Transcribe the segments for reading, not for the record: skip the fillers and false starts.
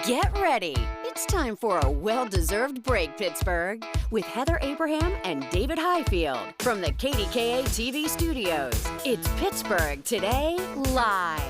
Get ready. It's time for a well-deserved break, Pittsburgh, with Heather Abraham and David Highfield from the KDKA TV studios. It's Pittsburgh Today Live.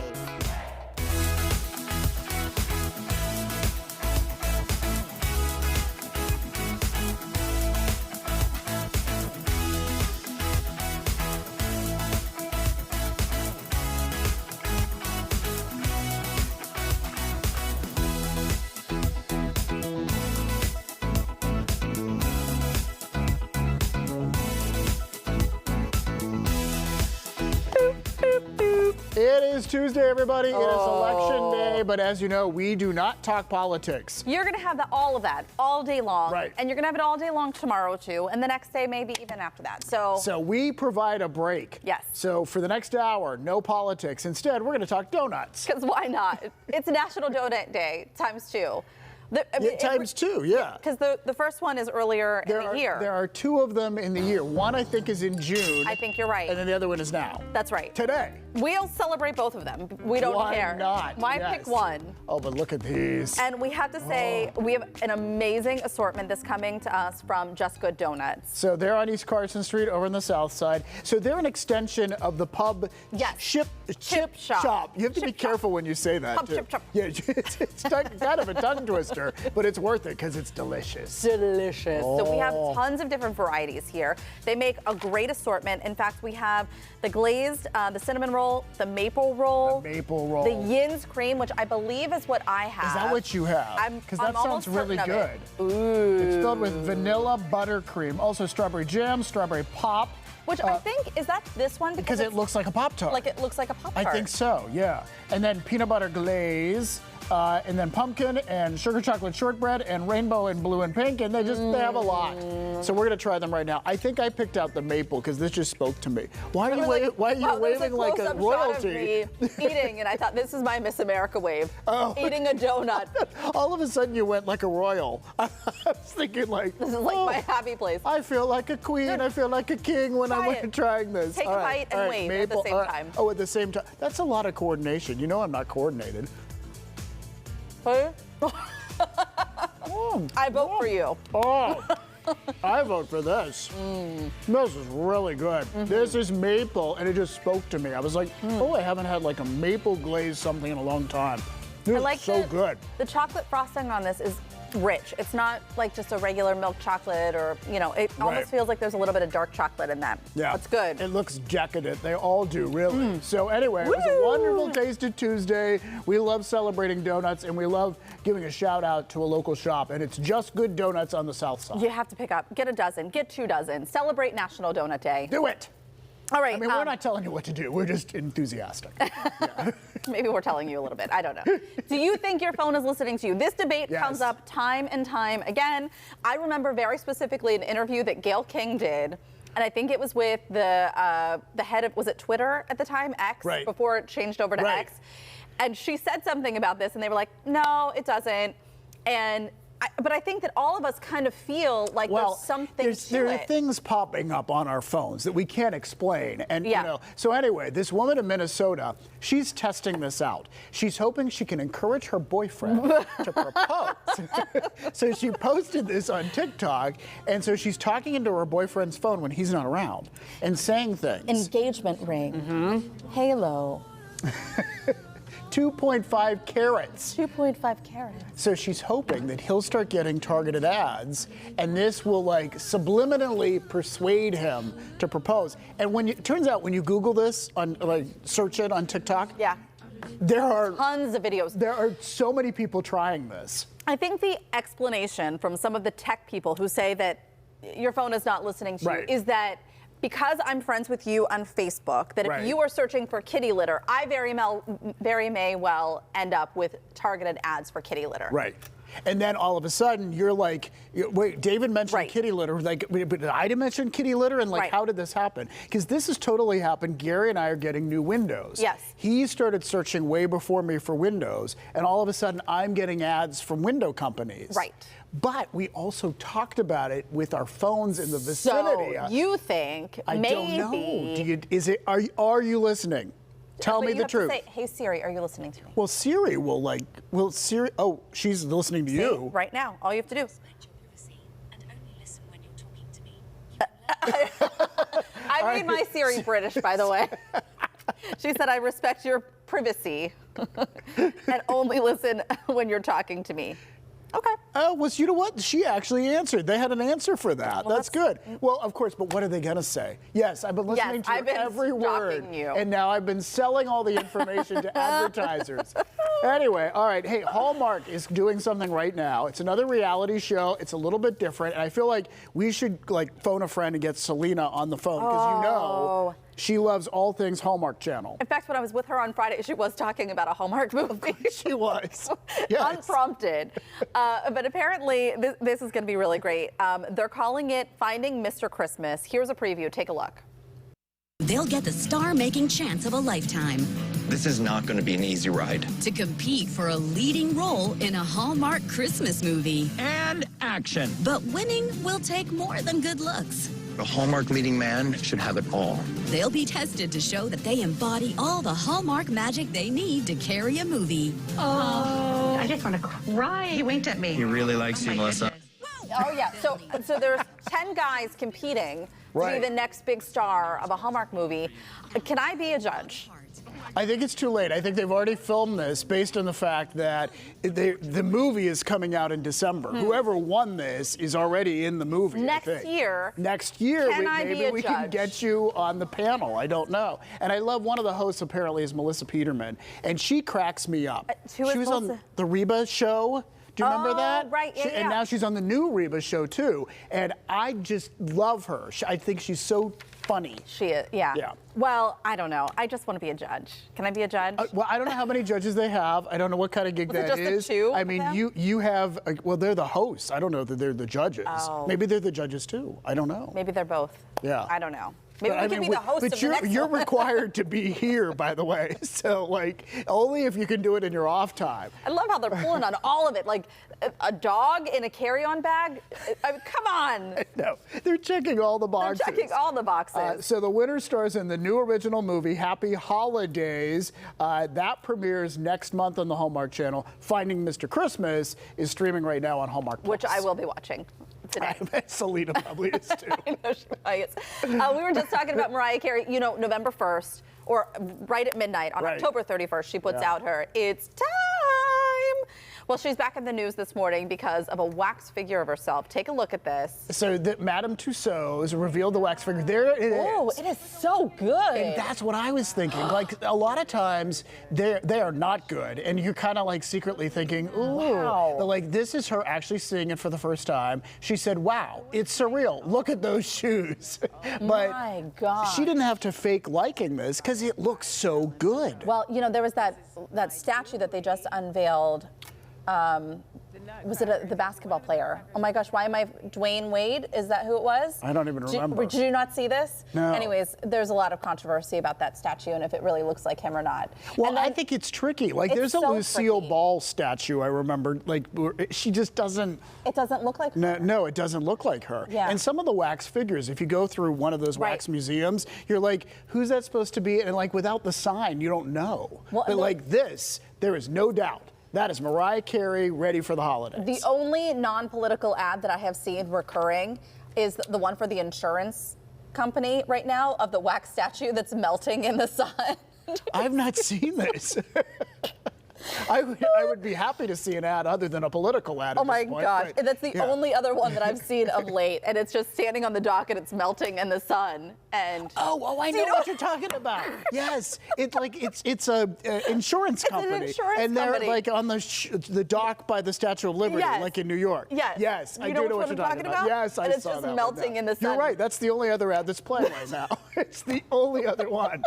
It is Tuesday, everybody. It is election day, but as you know, we do not talk politics. You're going to have all of that all day long. Right. And you're going to have it all day long tomorrow, too, and the next day, maybe even after that. So we provide a break. Yes. So for the next hour, no politics. Instead, we're going to talk donuts. Because why not? It's National Donut Day times two. Times two, yeah. Because the first one is earlier in the year. There are two of them in the year. One, I think, is in June. I think you're right. And then the other one is now. That's right. Today. We'll celebrate both of them. We don't care. Why not? Why Yes. pick one? Oh, but look at these. And we have to say, we have an amazing assortment that's coming to us from Just Good Donuts. So they're on East Carson Street over on the south side. So they're an extension of the pub chip shop. You have to be careful when you say that, Pub too. chip shop. Yeah, it's kind of a tongue twister, but it's worth it because it's delicious. Delicious. So we have tons of different varieties here. They make a great assortment. In fact, we have the glazed, the cinnamon roll, the maple roll. The maple roll. The Yin's cream, which I believe is what I have. Is that what you have? Because that sounds really good. Ooh. It's filled with vanilla buttercream, also strawberry jam, strawberry pop. Which I think, is that this one? Because it looks like a Pop-Tart. Like it looks like a Pop-Tart. I think so, yeah. And then peanut butter glaze. And then pumpkin and sugar chocolate shortbread and rainbow and blue and pink, and they have a lot. So we're gonna try them right now. I think I picked out the maple because this just spoke to me. Why are you waving like a royalty? Shot of me eating, and I thought this is my Miss America wave. Eating a donut. All of a sudden you went like a royal. I was thinking like, this is like my happy place. I feel like a queen. I feel like a king when I'm trying this. Take a bite and wave maple, at the same time. Oh, at the same time. That's a lot of coordination. You know I'm not coordinated. I vote for you. Oh, I vote for this. This is really good. This is maple, and it just spoke to me. I was like, oh, I haven't had like a maple glazed something in a long time. This is so good. The chocolate frosting on this is rich. It's not like just a regular milk chocolate or, it almost feels like there's a little bit of dark chocolate in that. Yeah. It's good. It looks decadent. They all do, really. So anyway, it was a wonderful Tasted Tuesday. We love celebrating donuts, and we love giving a shout out to a local shop, and it's Just Good Donuts on the south side. You have to pick up, get a dozen, get 2 dozen. Celebrate National Donut Day. Do it. All right. I mean, we're not telling you what to do. We're just enthusiastic. Yeah. Maybe we're telling you a little bit. I don't know. Do you think your phone is listening to you? This debate comes up time and time again. I remember very specifically an interview that Gayle King did, and I think it was with the head of, was it Twitter at the time, X, before it changed over to X. And she said something about this, and they were like, no, it doesn't. But I think that all of us kind of feel like there's something to it. There are things popping up on our phones that we can't explain. And, so anyway, this woman in Minnesota, she's testing this out. She's hoping she can encourage her boyfriend to propose. So she posted this on TikTok, and so she's talking into her boyfriend's phone when he's not around and saying things. Engagement ring. Halo. 2.5 carats. 2.5 carats. So she's hoping that he'll start getting targeted ads, and this will like subliminally persuade him to propose. And it turns out when you Google this on search it on TikTok, there are tons of videos. There are so many people trying this. I think the explanation from some of the tech people who say that your phone is not listening to you is that because I'm friends with you on Facebook, that if you are searching for kitty litter, I very may well end up with targeted ads for kitty litter. Right. And then all of a sudden, you're like, wait, David mentioned kitty litter. Like, but did I mention kitty litter? And how did this happen? Because this has totally happened. Gary and I are getting new windows. Yes. He started searching way before me for windows. And all of a sudden, I'm getting ads from window companies. Right. But we also talked about it with our phones in the vicinity. So you think I don't know. Are you listening? Tell me the truth. Say, hey Siri, are you listening to me? Well, Siri will Siri. Oh, she's listening to you right now. All you have to do. I made my Siri British, by the way. She said, I respect your privacy and only listen when you're talking to me. Okay. Oh, well, you know what? She actually answered. They had an answer for that. Well, that's good. Well, of course, but what are they going to say? Yes, I've been listening to every word. And now I've been selling all the information to advertisers. Anyway, all right. Hey, Hallmark is doing something right now. It's another reality show. It's a little bit different. And I feel like we should phone a friend and get Selena on the phone because you know she loves all things Hallmark Channel. In fact, when I was with her on Friday, she was talking about a Hallmark movie. She was. Yes. Unprompted. But apparently, this is going to be really great. They're calling it Finding Mr. Christmas. Here's a preview. Take a look. They'll get the star-making chance of a lifetime. This is not going to be an easy ride. To compete for a leading role in a Hallmark Christmas movie. And action. But winning will take more than good looks. A Hallmark leading man should have it all. They'll be tested to show that they embody all the Hallmark magic they need to carry a movie. Oh, I just want to cry. He winked at me. He really likes you, Melissa. Oh, yeah. So there's 10 guys competing to be the next big star of a Hallmark movie. Can I be a judge? I think it's too late. I think they've already filmed this based on the fact that the movie is coming out in December. Whoever won this is already in the movie. Next year. Next year, maybe we can judge? get you on the panel. I don't know. And I love one of the hosts apparently is Melissa Peterman, and she cracks me up. She was on the Reba show. Do you remember that? Right, yeah, And now she's on the new Reba show too. And I just love her. I think she's so funny. She is, yeah. Well, I don't know. I just want to be a judge. Can I be a judge? Well, I don't know how many judges they have. I don't know what kind of gig that is. Just the two? I mean, you have, well, they're the hosts. I don't know that they're the judges. Oh. Maybe they're the judges too. I don't know. Maybe they're both. Yeah. I don't know. Maybe we can be the host of the next But you're one. required to be here, by the way. So, only if you can do it in your off time. I love how they're pulling on all of it. Like a dog in a carry-on bag. I mean, come on. No, they're checking all the boxes. They're checking all the boxes. So the winner stars in the new original movie, Happy Holidays. That premieres next month on the Hallmark Channel. Finding Mr. Christmas is streaming right now on Hallmark+. Which I will be watching today. I bet Selena probably is too. I know she probably is. We were just talking about Mariah Carey. You know, November 1st, or right at midnight on October 31st, she puts out her It's Time. Well, she's back in the news this morning because of a wax figure of herself. Take a look at this. So Madame Tussauds revealed the wax figure. There it is. Oh, it is so good. And that's what I was thinking. Like, a lot of times, they are not good. And you're kind of secretly thinking, ooh. Wow. But this is her actually seeing it for the first time. She said, wow, it's surreal. Look at those shoes. But my God. She didn't have to fake liking this because it looks so good. Well, you know, there was that statue that they just unveiled. Was it the basketball player? Oh my gosh, why am I Dwayne Wade? Is that who it was? I don't even remember. Did you not see this? No. Anyways, there's a lot of controversy about that statue and if it really looks like him or not. Well, I think it's tricky. There's a Lucille Ball statue I remember. She just doesn't. It doesn't look like her. No, it doesn't look like her. Yeah. And some of the wax figures, if you go through one of those wax museums, you're like, who's that supposed to be? And without the sign, you don't know. Well, but this, there is no doubt. That is Mariah Carey ready for the holidays. The only non-political ad that I have seen recurring is the one for the insurance company right now of the wax statue that's melting in the sun. I've not seen this. I would be happy to see an ad other than a political ad. Oh my gosh, that's the only other one that I've seen of late, and it's just standing on the dock and it's melting in the sun. And I know what you're talking about. Yes, it's a insurance company, an insurance and they're company. On the dock by the Statue of Liberty, like in New York. Yes, I do know what you're talking about. Yes, I saw that. And it's just melting in the sun. You're right. That's the only other ad that's playing right now. It's the only other one.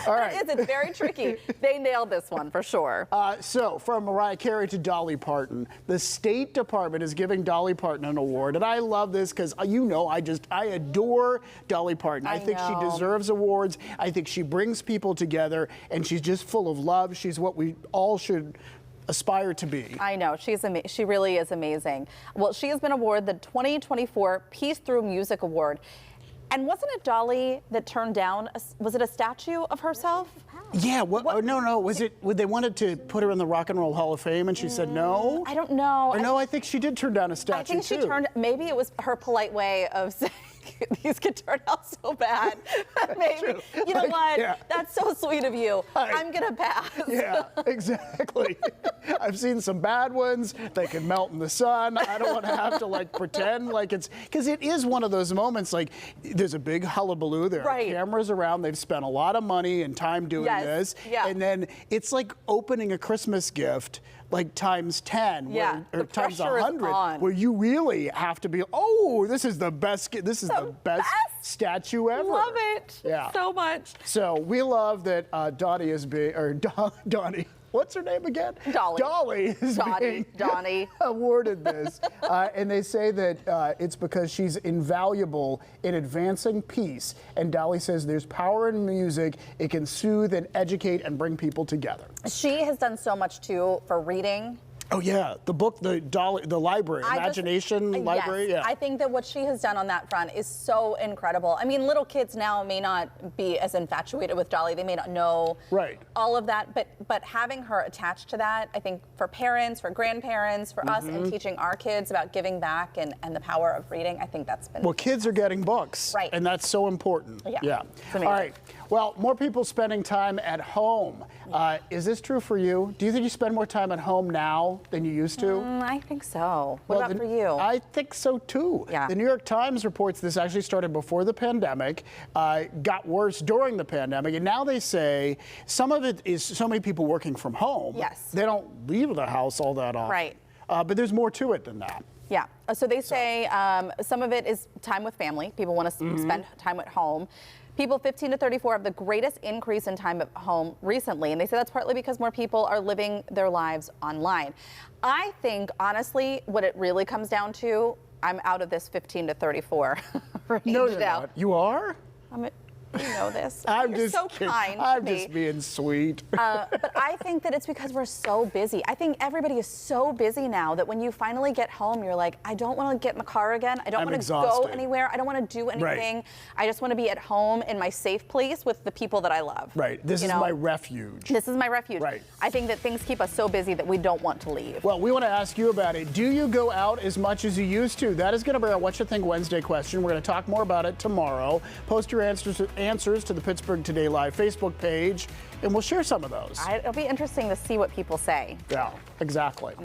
All right. It's very tricky. They nailed this one for sure. So from Mariah Carey to Dolly Parton, the State Department is giving Dolly Parton an award. And I love this because, I adore Dolly Parton. I think she deserves awards. I think she brings people together and she's just full of love. She's what we all should aspire to be. I know, she really is amazing. Well, she has been awarded the 2024 Peace Through Music Award. And wasn't it Dolly that turned down, was it a statue of herself? Yeah, oh, no. They wanted to put her in the Rock and Roll Hall of Fame, and she said no? I don't know. Or no, I think she did turn down a statue, I think she turned, maybe it was her polite way of saying, these could turn out so bad. Maybe. You know what? Yeah. That's so sweet of you. I'm going to pass. Yeah, exactly. I've seen some bad ones. They can melt in the sun. I don't want to have to like pretend like it's, because it is one of those moments like there's a big hullabaloo. There are cameras around. They've spent a lot of money and time doing this. Yeah. And then it's like opening a Christmas gift like times 10 or times 100 where you really have to be, oh, this is the best statue ever. Love it so much. So we love that Donnie is being, or Donnie, what's her name again? Dolly is being awarded this. And they say that it's because she's invaluable in advancing peace. And Dolly says there's power in music. It can soothe and educate and bring people together. She has done so much, too, for reading. Oh, yeah. The book, the library, Imagination Library. Yes, yeah. I think that what she has done on that front is so incredible. I mean, little kids now may not be as infatuated with Dolly. They may not know all of that. But having her attached to that, I think for parents, for grandparents, for us, and teaching our kids about giving back and the power of reading, I think that's been... Well, kids are getting books. Right. And that's so important. Yeah. All right. Well, more people spending time at home. Is this true for you? Do you think you spend more time at home now than you used to? I think so. What about for you? I think so too. Yeah. The New York Times reports this actually started before the pandemic, got worse during the pandemic, and now they say some of it is so many people working from home. Yes. They don't leave the house all that often. Right. But there's more to it than that. Yeah. So they say some of it is time with family. People want to spend time at home. People 15 to 34 have the greatest increase in time at home recently, and they say that's partly because more people are living their lives online. I think, honestly, what it really comes down to, I'm out of this 15 to 34 range No, you're now. not. You are? You know this. I'm You're just so kidding. kind I'm to me. just being sweet. But I think that it's because we're so busy. I think everybody is so busy now that when you finally get home, you're like, I don't want to get in the car again. I don't want to go anywhere. I don't want to do anything. Right. I just want to be at home in my safe place with the people that I love. Right. This is my refuge. This is my refuge. Right. I think that things keep us so busy that we don't want to leave. Well, we want to ask you about it. Do you go out as much as you used to? That is going to be our What You Think Wednesday question. We're going to talk more about it tomorrow. Post your answers to the Pittsburgh Today Live Facebook page, and we'll share some of those. It'll be interesting to see what people say. Yeah, exactly.